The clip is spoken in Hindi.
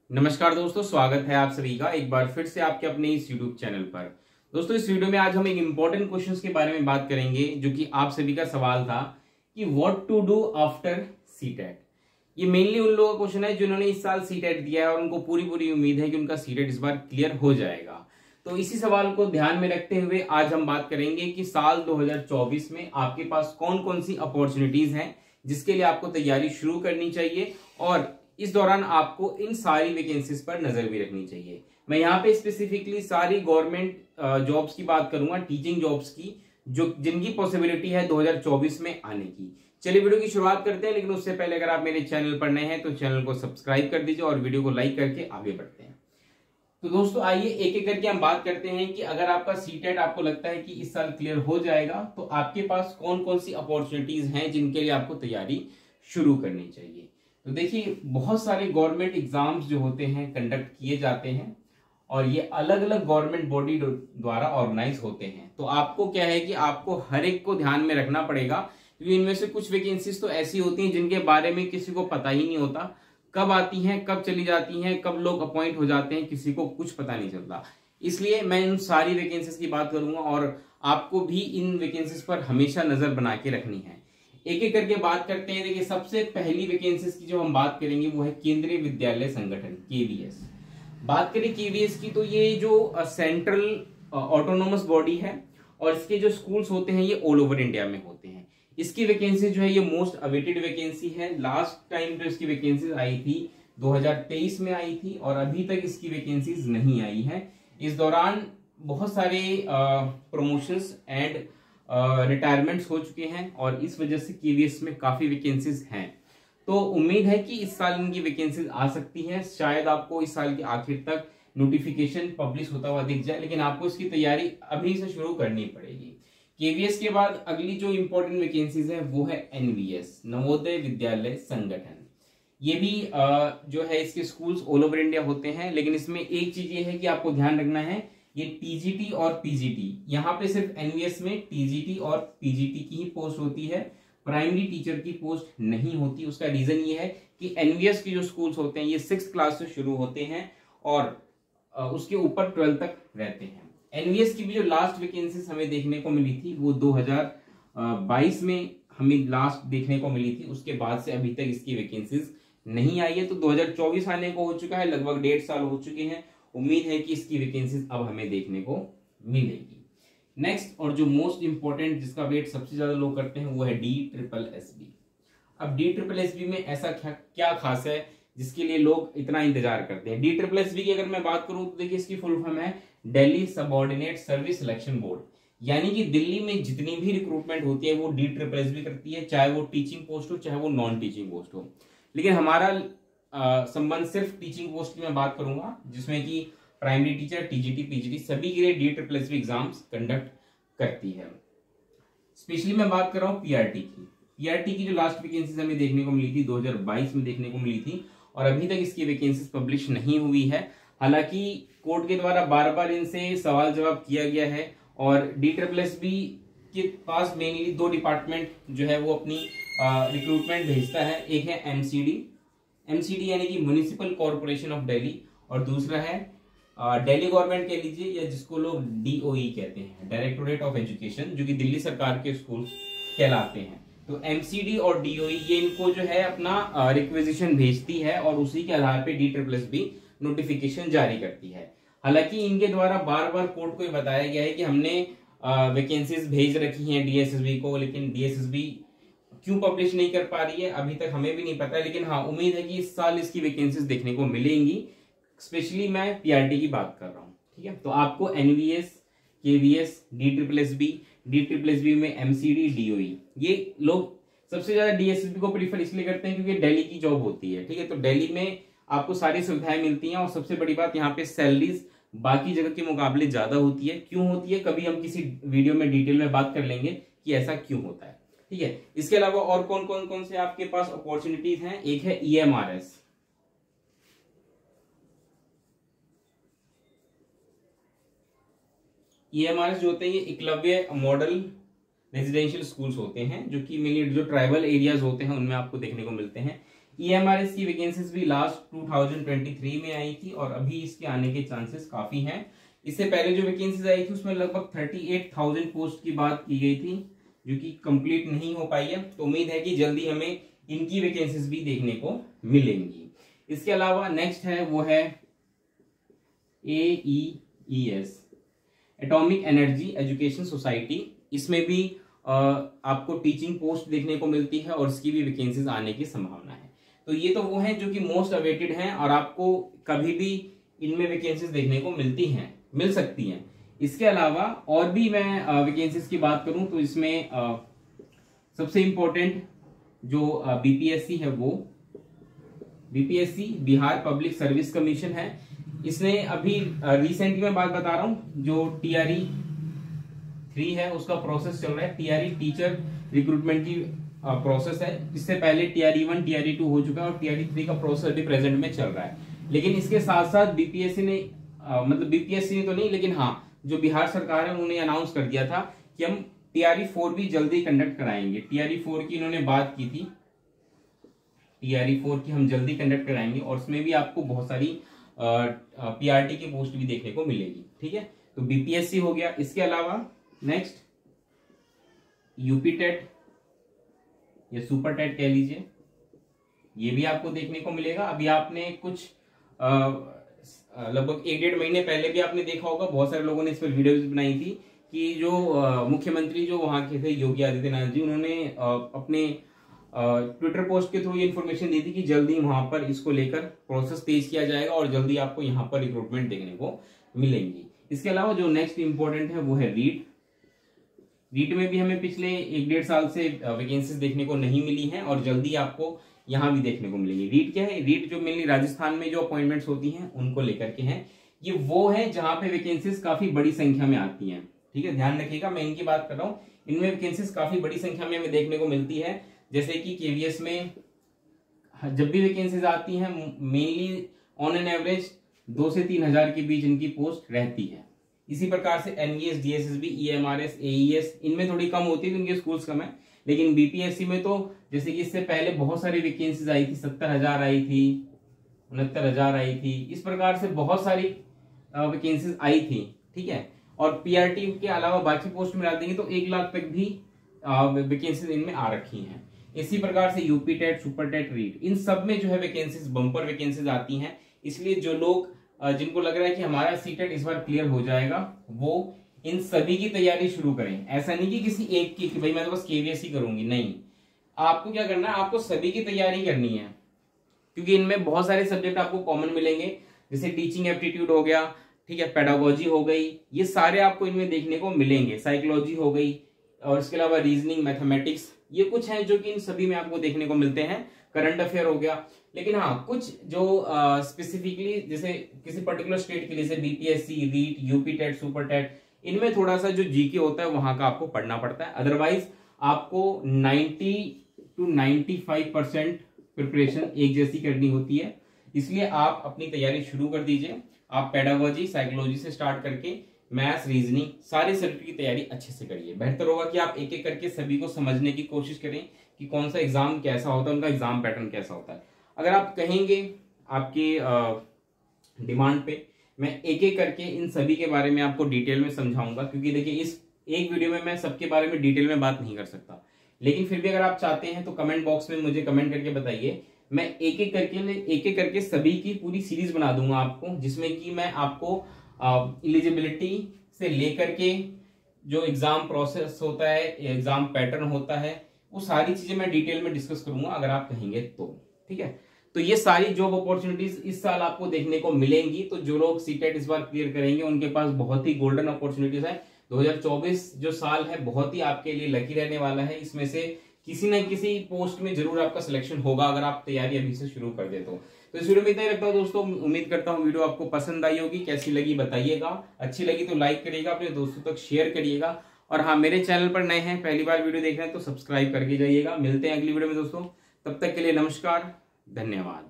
नमस्कार दोस्तों, स्वागत है आप सभी का एक बार फिर से आपके अपने इस YouTube चैनल पर। दोस्तों, इस वीडियो में आज हम एक इंपॉर्टेंट क्वेश्चंस के बारे में बात करेंगे जो कि आप सभी का सवाल था कि what to do after CTET. ये मेनली उन लोगों का क्वेश्चन है जिन्होंने इस साल सीटेट दिया है और उनको पूरी उम्मीद है कि उनका सीटेट इस बार क्लियर हो जाएगा। तो इसी सवाल को ध्यान में रखते हुए आज हम बात करेंगे कि साल 2024 में आपके पास कौन कौन सी अपॉर्चुनिटीज हैं जिसके लिए आपको तैयारी शुरू करनी चाहिए और इस दौरान आपको इन सारी वैकेंसीज पर नजर भी रखनी चाहिए। मैं यहाँ पे स्पेसिफिकली सारी गवर्नमेंट जॉब्स की बात करूंगा, टीचिंग जॉब्स की, जो जिनकी पॉसिबिलिटी है 2024 में आने की। चलिए वीडियो की शुरुआत करते हैं, लेकिन उससे पहले अगर आप मेरे चैनल पर नए हैं तो चैनल को सब्सक्राइब कर दीजिए और वीडियो को लाइक करके आगे बढ़ते हैं। तो दोस्तों आइए एक एक करके हम बात करते हैं कि अगर आपका सीटेट आपको लगता है कि इस साल क्लियर हो जाएगा तो आपके पास कौन कौन सी अपॉर्चुनिटीज हैं जिनके लिए आपको तैयारी शुरू करनी चाहिए। तो देखिए, बहुत सारे गवर्नमेंट एग्जाम्स जो होते हैं कंडक्ट किए जाते हैं और ये अलग अलग गवर्नमेंट बॉडी द्वारा ऑर्गेनाइज होते हैं। तो आपको क्या है कि आपको हर एक को ध्यान में रखना पड़ेगा, क्योंकि इनमें से कुछ वैकेंसीज तो ऐसी होती हैं जिनके बारे में किसी को पता ही नहीं होता, कब आती हैं, कब चली जाती हैं, कब लोग अपॉइंट हो जाते हैं, किसी को कुछ पता नहीं चलता। इसलिए मैं इन सारी वैकेंसीज की बात करूंगा और आपको भी इन वैकेंसीज पर हमेशा नजर बना के रखनी है। एक एक करके बात करते हैं। देखिए, सबसे पहली वैकेंसीज की जो हम बात करेंगे वो है केंद्रीय विद्यालय संगठन, केवीएस। बात करें केवीएस की तो ये जो सेंट्रल ऑटोनोमस बॉडी है और इसके जो स्कूल्स होते हैं ये ऑल ओवर इंडिया में होते हैं। इसकी वैकेंसी जो है ये मोस्ट अवेटेड वैकेंसी है। लास्ट टाइम जो इसकी वैकेंसीज आई थी 2023 में आई थी और अभी तक इसकी वैकेंसीज नहीं आई है। इस दौरान बहुत सारे प्रमोशंस एंड रिटायरमेंट्स हो चुके हैं और इस वजह से केवीएस में काफी वैकेंसीज हैं। तो उम्मीद है कि इस साल इनकी वैकेंसीज आ सकती हैं। शायद आपको इस साल के आखिर तक नोटिफिकेशन पब्लिश होता हुआ दिख जाए, लेकिन आपको इसकी तैयारी अभी से शुरू करनी पड़ेगी। केवीएस के बाद अगली जो इंपॉर्टेंट वैकेंसीज है वो है एनवीएस, नवोदय विद्यालय संगठन। ये भी जो है इसके स्कूल्स ऑल ओवर इंडिया होते हैं, लेकिन इसमें एक चीज ये है कि आपको ध्यान रखना है, ये टीजीटी और पीजीटी, यहाँ पे सिर्फ एनवीएस में टीजीटी और पीजीटी की ही पोस्ट होती है, प्राइमरी टीचर की पोस्ट नहीं होती। उसका रीजन ये है कि एनवीएस के जो स्कूल्स होते हैं ये 6th क्लास से शुरू होते हैं और उसके ऊपर 12th तक रहते हैं। एनवीएस की भी जो लास्ट वैकेंसीज हमें देखने को मिली थी वो 2022 में हमें लास्ट देखने को मिली थी। उसके बाद से अभी तक इसकी वैकेंसीज नहीं आई है। तो 2024 आने को हो चुका है, लगभग 1.5 साल हो चुके हैं। उम्मीद है कि इसकी वैकेंसीज अब हमें देखने को मिलेगी। नेक्स्ट और जो मोस्ट इंपॉर्टेंट जिसका वेट सबसे ज्यादा लोग करते हैं वो है DSSB। अब DSSB में ऐसा क्या खास है जिसके लिए लोग इतना इंतजार करते हैं। DSSB की अगर मैं बात करूं तो देखिए, इसकी फुल फॉर्म है Delhi subordinate service selection board. यानी कि दिल्ली में जितनी भी रिक्रूटमेंट होती है वो DSSB करती है, चाहे वो टीचिंग पोस्ट हो चाहे वो नॉन टीचिंग पोस्ट हो। लेकिन हमारा संबंध सिर्फ टीचिंग पोस्ट की मैं बात करूंगा, जिसमें कि प्राइमरी टीचर, टीजीटी, पीजीटी सभी के लिए DSSB एग्जाम्स कंडक्ट करती है। स्पेशली मैं बात कर रहा हूँ पीआरटी की। पीआरटी की जो लास्ट वैकेंसीज हमें देखने को मिली थी 2022 में देखने को मिली थी और अभी तक इसकी वैकेंसीज पब्लिश नहीं हुई है। हालांकि कोर्ट के द्वारा बार बार इनसे सवाल जवाब किया गया है और DSSB के पास मेनली 2 डिपार्टमेंट जो है वो अपनी रिक्रूटमेंट भेजता है। एक है एमसीडी यानी कि म्युनिसिपल कॉर्पोरेशन ऑफ दिल्ली और दूसरा है दिल्ली गवर्नमेंट कह लीजिए या जिसको लोग DOE कहते हैं, डायरेक्टोरेट ऑफ एजुकेशन, जो कि दिल्ली सरकार के स्कूल कहलाते हैं। तो एमसीडी और DOE ये इनको जो है अपना रिक्वेजिशन भेजती है और उसी के आधार पे DSSB नोटिफिकेशन जारी करती है। हालांकि इनके द्वारा बार बार कोर्ट को बताया गया है कि हमने वैकेंसीज भेज रखी हैं DSSB को, लेकिन DSSB क्यों पब्लिश नहीं कर पा रही है अभी तक हमें भी नहीं पता। लेकिन हाँ, उम्मीद है कि इस साल इसकी वैकेंसीज देखने को मिलेंगी। स्पेशली मैं पीआरटी की बात कर रहा हूँ, ठीक है। तो आपको एनवीएस, केवीएस, DSSB में एमसीडी, DOE, ये लोग सबसे ज्यादा DSSB को प्रीफर इसलिए करते हैं क्योंकि दिल्ली की जॉब होती है, ठीक है। तो दिल्ली में आपको सारी सुविधाएं मिलती हैं और सबसे बड़ी बात यहाँ पे सैलरीज बाकी जगह के मुकाबले ज्यादा होती है। क्यों होती है, कभी हम किसी वीडियो में डिटेल में बात कर लेंगे कि ऐसा क्यों होता है, ठीक है। इसके अलावा और कौन से आपके पास अपॉर्चुनिटीज हैं। एक है EMRS। EMRS जो होते हैं ये एकलव्य मॉडल रेजिडेंशियल स्कूल्स होते हैं, जो कि मेनली जो ट्राइबल एरियाज होते हैं उनमें आपको देखने को मिलते हैं। EMRS की वैकेंसीज भी लास्ट 2023 में आई थी और अभी इसके आने के चांसेस काफी हैं। इससे पहले जो वैकेंसीज आई थी उसमें लगभग 38,000 पोस्ट की बात की गई थी, जो कि कंप्लीट नहीं हो पाई है। तो उम्मीद है कि जल्दी हमें इनकी वैकेंसीज भी देखने को मिलेंगी। इसके अलावा नेक्स्ट है वो है AEES, atomic energy education society. इसमें भी आपको टीचिंग पोस्ट देखने को मिलती है और इसकी भी वैकेंसीज आने की संभावना है। तो ये तो वो हैं जो कि मोस्ट अवेटेड हैं और आपको कभी भी इनमें वैकेंसीज देखने को मिल सकती हैं। इसके अलावा और भी मैं वैकेंसीज की बात करूं तो इसमें सबसे इंपॉर्टेंट जो BPSC है वो BPSC Bihar public service commission है। इसने अभी रिसेंटली मैं बात बता रहा हूं, जो TRE 3 है उसका प्रोसेस चल रहा है। TRE टीचर रिक्रूटमेंट की प्रोसेस है। इससे पहले TRE 1 TRE 2 हो चुका है और TRE 3 का प्रोसेस अभी प्रेजेंट में चल रहा है। लेकिन इसके साथ साथ BPSC ने मतलब BPSC ने तो नहीं, लेकिन हाँ जो बिहार सरकार है उन्होंने अनाउंस कर दिया था कि हम TRE 4 भी जल्दी कंडक्ट कराएंगे। TRE 4 की इन्होंने बात की थी, TRE 4 की हम जल्दी कंडक्ट कराएंगे और उसमें भी आपको बहुत सारी PRT की पोस्ट भी देखने को मिलेगी। ठीक है, तो BPSC हो गया। इसके अलावा नेक्स्ट UP टेट या सुपर टेट कह लीजिए, ये भी आपको देखने को मिलेगा। अभी आपने कुछ लगभग 1-1.5 महीने पहले भी आपने देखा होगा, बहुत सारे लोगों ने इस पर वीडियोस बनाई थी कि जो मुख्यमंत्री जो वहां के थे योगी आदित्यनाथ जी, उन्होंने अपने ट्विटर पोस्ट के थ्रू ये इन्फॉर्मेशन दी थी कि जल्दी वहां पर इसको लेकर प्रोसेस तेज किया जाएगा और जल्दी आपको यहाँ पर रिक्रूटमेंट देखने को मिलेंगी। इसके अलावा जो नेक्स्ट इंपॉर्टेंट है वो है रीट में भी हमें पिछले 1-1.5 साल से वैकेंसीज देखने को नहीं मिली हैं और जल्दी आपको यहाँ भी देखने को मिलेंगी। रीट क्या है? रीट जो मेनली राजस्थान में जो अपॉइंटमेंट्स होती हैं उनको लेकर के हैं। ये वो है जहां पे वैकेंसीज काफी बड़ी संख्या में आती हैं। ठीक है, ध्यान रखिएगा, मैं इनकी बात कर रहा हूँ। इनमें वैकेंसीज काफी बड़ी संख्या में हमें देखने को मिलती है। जैसे कि KVS में जब भी वैकेंसीज आती हैं मेनली ऑन एन एवरेज 2 से 3 हजार के बीच इनकी पोस्ट रहती है। इसी प्रकार से NVS, DSSB, EMRS, AES इनमें थोड़ी कम होती है क्योंकि स्कूल्स कम है। लेकिन BPSC में तो जैसे कि इससे पहले बहुत सारी वैकेंसीज आई थी, 70,000 आई थी, 69,000 आई थी, इस प्रकार से बहुत सारी वैकेंसीज आई थी। ठीक है, और PRT के अलावा बाकी पोस्ट मिला देंगे तो 1 लाख तक भी वैकेंसीज इनमें आ रखी हैं। इसी प्रकार से UP TET, super TET, REET, इन सब में जो है वैकेंसीज बम्पर वैकेंसीज आती हैं। इसलिए जो लोग जिनको लग रहा है कि हमारा सीटेट इस बार क्लियर हो जाएगा, वो इन सभी की तैयारी शुरू करें। ऐसा नहीं कि किसी एक की कि भाई मैं तो बस KVS ही करूंगी, नहीं, आपको क्या करना है, आपको सभी की तैयारी करनी है क्योंकि इनमें बहुत सारे सब्जेक्ट आपको कॉमन मिलेंगे। जैसे टीचिंग एप्टीट्यूड हो गया, ठीक है, पेडागोजी हो गई, ये सारे आपको इनमें देखने को मिलेंगे। साइकोलॉजी हो गई और इसके अलावा रीजनिंग, मैथमेटिक्स, ये कुछ हैं जो कि इन सभी में आपको देखने को मिलते हैं। करंट अफेयर हो गया। लेकिन हाँ, कुछ जो स्पेसिफिकली जैसे किसी पर्टिकुलर स्टेट के लिए, जैसे BPSC, REET, UP TET, super TET, इनमें थोड़ा सा जो GK होता है वहां का आपको पढ़ना पड़ता है। अदरवाइज आपको 90 to 95% प्रिपरेशन एक जैसी करनी होती है। इसलिए आप अपनी तैयारी शुरू कर दीजिए। आप पेडागोजी, साइकोलॉजी से स्टार्ट करके मैथ्स, रीजनिंग, सारे सब्जेक्ट की तैयारी अच्छे से करिए। बेहतर होगा कि आप एक एक करके सभी को समझने की कोशिश करें कि कौन सा एग्जाम कैसा होता है, उनका एग्जाम पैटर्न कैसा होता है। अगर आप कहेंगे आपके डिमांड पे, मैं एक एक करके इन सभी के बारे में आपको डिटेल में समझाऊंगा, क्योंकि देखिए इस एक वीडियो में मैं सबके बारे में डिटेल में बात नहीं कर सकता। लेकिन फिर भी अगर आप चाहते हैं तो कमेंट बॉक्स में मुझे कमेंट करके बताइए, मैं एक एक करके सभी की पूरी सीरीज बना दूंगा आपको, जिसमें कि मैं आपको एलिजिबिलिटी से लेकर के जो एग्जाम प्रोसेस होता है, एग्जाम पैटर्न होता है, वो सारी चीजें मैं डिटेल में डिस्कस करूंगा अगर आप कहेंगे तो। ठीक है, तो ये सारी जॉब अपॉर्चुनिटीज इस साल आपको देखने को मिलेंगी। तो जो लोग सीटेट इस बार क्लियर करेंगे उनके पास बहुत ही गोल्डन अपॉर्चुनिटीज है। 2024 जो साल है बहुत ही आपके लिए लकी रहने वाला है। इसमें से किसी न किसी पोस्ट में जरूर आपका सिलेक्शन होगा अगर आप तैयारी अभी से शुरू कर दे तो। इस वीडियो में इतना ही रखता हूं दोस्तों। उम्मीद करता हूं वीडियो आपको पसंद आई होगी। कैसी लगी बताइएगा, अच्छी लगी तो लाइक करिएगा, अपने दोस्तों तक शेयर करिएगा। और हाँ, मेरे चैनल पर नए हैं, पहली बार वीडियो देख रहे हैं तो सब्सक्राइब करके जाइएगा। मिलते हैं अगली वीडियो में दोस्तों, तब तक के लिए नमस्कार, धन्यवाद।